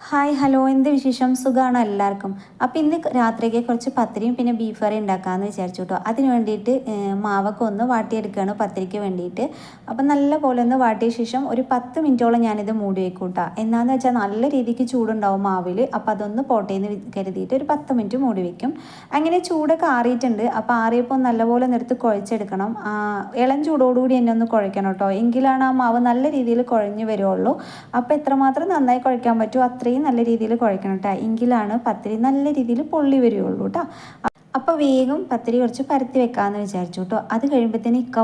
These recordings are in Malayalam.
ഹായ് ഹലോ, എന്ത് വിശേഷം? സുഖമാണ് എല്ലാവർക്കും. അപ്പോൾ ഇന്ന് രാത്രിക്ക് കുറച്ച് പത്തിരിയും പിന്നെ ബീഫ് കറി ഉണ്ടാക്കാമെന്ന് വിചാരിച്ചു കേട്ടോ. അതിന് വേണ്ടിയിട്ട് മാവൊക്കെ ഒന്ന് വാട്ടിയെടുക്കുകയാണ് പത്തിരിക്ക് വേണ്ടിയിട്ട്. അപ്പം നല്ല പോലെ ഒന്ന് വാട്ടിയ ശേഷം ഒരു 10 മിനിറ്റോളം ഞാനിത് മൂടി വെക്കും കേട്ടോ. എന്നാന്ന് വെച്ചാൽ നല്ല രീതിക്ക് ചൂടുണ്ടാവും മാവിൽ. അപ്പോൾ അതൊന്ന് പോട്ടേന്ന് കരുതിയിട്ട് ഒരു 10 മിനിറ്റ് മൂടി വെക്കും. അങ്ങനെ ചൂടൊക്കെ ആറിയിട്ടുണ്ട്. അപ്പോൾ ആറിയപ്പോൾ നല്ലപോലെ നിർത്ത് കുഴച്ചെടുക്കണം. ഇളം ചൂടോടുകൂടി എന്നെ ഒന്ന് കുഴക്കണം കേട്ടോ. എങ്കിലാണ് ആ മാവ് നല്ല രീതിയിൽ കുഴഞ്ഞ് വരുള്ളൂ. അപ്പോൾ എത്രമാത്രം നന്നായി കുഴക്കാൻ പറ്റുമോ അത്രയും നല്ല രീതിയിൽ കുഴക്കണം കേട്ടോ. എങ്കിലാണ് പത്തിരി നല്ല രീതിയിൽ പൊള്ളി വരികയുള്ളൂ കേട്ടോ. അപ്പോൾ വേഗം പത്തിരി കുറച്ച് പരത്തി വെക്കാമെന്ന് വിചാരിച്ചു കേട്ടോ. അത് കഴിയുമ്പോഴത്തേന് ഇക്ക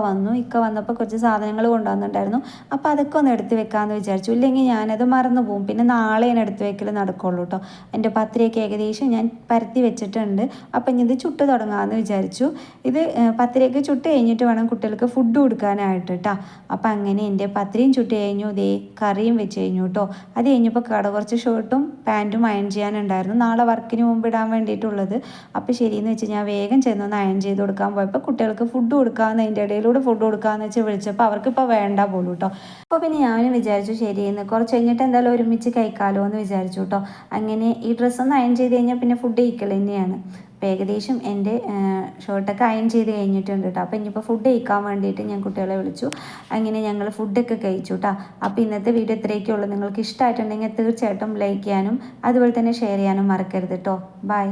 വന്നപ്പോൾ കുറച്ച് സാധനങ്ങൾ കൊണ്ടുവന്നിട്ടുണ്ടായിരുന്നു. അപ്പോൾ അതൊക്കെ ഒന്ന് എടുത്ത് വെക്കാമെന്ന് വിചാരിച്ചു. ഇല്ലെങ്കിൽ ഞാനത് മറന്നു പോകും. പിന്നെ നാളെ ഞാൻ എടുത്ത് വെക്കൽ നടക്കുള്ളൂ കേട്ടോ. എൻ്റെ പത്തിരിയൊക്കെ ഏകദേശം ഞാൻ പരത്തി വെച്ചിട്ടുണ്ട്. അപ്പം ഇനി ഇത് ചുട്ട് തുടങ്ങാമെന്ന് വിചാരിച്ചു. ഇത് പത്തിരിയൊക്കെ ചുട്ട് കഴിഞ്ഞിട്ട് വേണം കുട്ടികൾക്ക് ഫുഡ് കൊടുക്കാനായിട്ട് കേട്ടോ. അപ്പം അങ്ങനെ എൻ്റെ പത്തിരിയും ചുട്ട് കഴിഞ്ഞു. ഇതേ കറിയും വെച്ച് കഴിഞ്ഞു കേട്ടോ. അത് കഴിഞ്ഞപ്പോൾ കുറച്ച് ഷർട്ടും പാൻറ്റും അയൺ ചെയ്യാനുണ്ടായിരുന്നു, നാളെ വർക്കിന് മുമ്പ് ഇടാൻ വേണ്ടിയിട്ടുള്ളത്. അപ്പോൾ ശരിയെന്ന് വെച്ച് ഞാൻ വേഗം ചെന്നൊന്ന് അയൺ ചെയ്ത് കൊടുക്കാൻ പോയപ്പോൾ കുട്ടികൾക്ക് ഫുഡ് കൊടുക്കാമെന്ന് അതിൻ്റെ ഇടയിലൂടെ ഫുഡ് കൊടുക്കാമെന്ന് വെച്ച് വിളിച്ചപ്പോൾ അവർക്കിപ്പോൾ വേണ്ട പോലും കേട്ടോ. അപ്പോൾ പിന്നെ ഞാൻ വിചാരിച്ചു ശരിയെന്ന് കുറച്ച് കഴിഞ്ഞിട്ട് എന്തായാലും ഒരുമിച്ച് കഴിക്കാമല്ലോ എന്ന് വിചാരിച്ചു കേട്ടോ. അങ്ങനെ ഈ ഡ്രസ്സൊന്ന് അയൺ ചെയ്ത് കഴിഞ്ഞാൽ പിന്നെ ഫുഡ് കഴിക്കൽ തന്നെയാണ്. അപ്പോൾ ഏകദേശം എൻ്റെ ഷർട്ടൊക്കെ അയൺ ചെയ്ത് കഴിഞ്ഞിട്ടുണ്ട് കേട്ടോ. അപ്പോൾ ഇനിയിപ്പോൾ ഫുഡ് കഴിക്കാൻ വേണ്ടിയിട്ട് ഞാൻ കുട്ടികളെ വിളിച്ചു. അങ്ങനെ ഞങ്ങൾ ഫുഡൊക്കെ കഴിച്ചു കേട്ടോ. അപ്പോൾ ഇന്നത്തെ വീഡിയോ ഇത്രയൊക്കെ ഉള്ളൂ. നിങ്ങൾക്ക് ഇഷ്ടമായിട്ടുണ്ടെങ്കിൽ തീർച്ചയായിട്ടും ലൈക്ക് ചെയ്യാനും അതുപോലെ തന്നെ ഷെയർ ചെയ്യാനും മറക്കരുത് കേട്ടോ. ബൈ.